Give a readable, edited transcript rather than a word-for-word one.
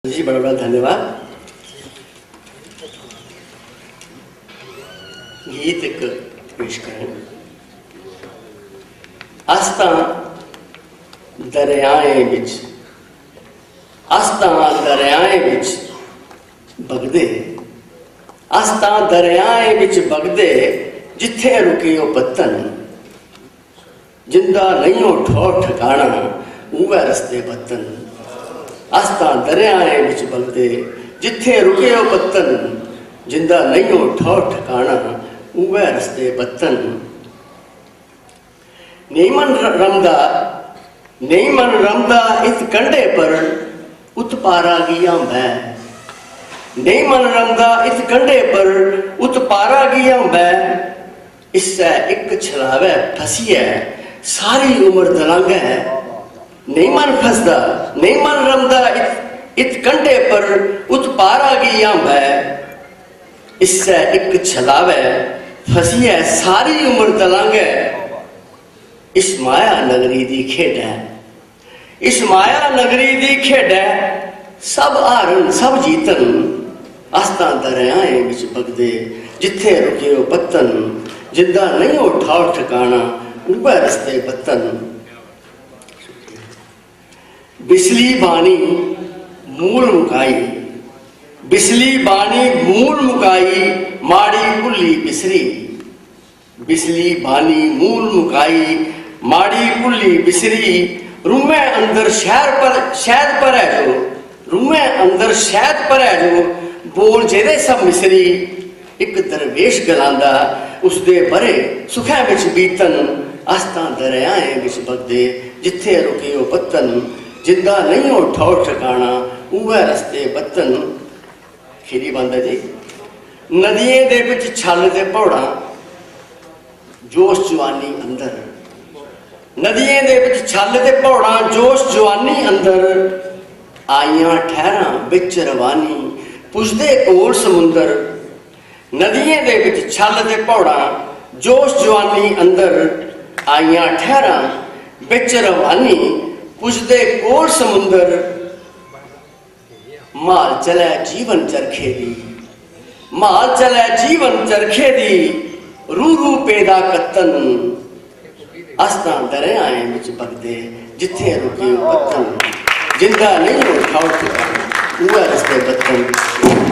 जी बड़ा बड़ा धन्यवाद। गीत एक पेश करें। आस्ता दरियाएं बिच, आस्ता दरियाएं बिच बगदे, आस्ता दरियाएं बिच बगदे, जिथे रुके ओ पत्तन, जिंदा नहीं हो ठौर ठिकाना, उवे रस्ते पत्तन। आस्ता दरियाएं बिच बगदे, जिथे रुके ओ पत्तन, जिंदा नहीं हो ठौर ठिकाना, उवे रस्ते पत्तन। नहीं मन रमदा इत कंडे पर, उत पारा गिया मैं। नहीं मन रमदा इत कंडे पर, उत पारा गिया मैं। इससे एक छलावे फसिए, सारी उम्र दलांगे। नहीं मन फसदा, नहीं मन रमदा इत कंडे पर, उत पारा गिया मैं। इससे एक छलावे फसिए, सारी उम्र दलांगे। इस माया नगरी दी खेड है, इस माया नगरी दी खेड है, सब हारन सब जीतन। आस्ता दरियाएं बिच बगदे, जिथे रुके ओ पत्तन, जिंदा नहीं हो ठौर ठिकाना, उवे रस्ते पत्तन। बिसली बानी मूल मुकाई, बिसली बानी मूल मुकाई, माड़ी कुल्ली बिसरी। बिसली बानी मूल मुकाई, माड़ी कुल्ली बिसरी। रूमे अंदर शहद पर है जो, रूमे अंदर शहद पर है जो, बोल जेदे सब मिसरी। एक दरवेश गलांदा, उसदे बरे सुखै विच बीतन। आस्ता दरियाएं बिच बगदे, जिथे रुके ओ पत्तन, जिंदा नहीं हो ठौर ठिकाना, उवे रस्ते पत्तन। खीरी बंदा जी। नदियें दे विच छल ते पौड़ा, जोश जवानी अंदर। नदियें दे विच छल ते पौड़ा, जोश जवानी अंदर। आईयां ठहरां बिच रवानी, पुछदे कोल समुंदर। नदियें दे विच छल ते पौड़ा, जोश जवानी अंदर। आईयां ठहरां बिच रवानी, पुछदे कोल समुंदर। माल चले जीवन चरखे दी, माल चले जीवन चरखे दी, रू रू पैदा कत्तन। आस्ता दरियाएं बिच बगदे, जिथे रुके ओ पत्तन, जिंदा नहीं हो ठौर ठिकाना, उवे रस्ते पत्तन।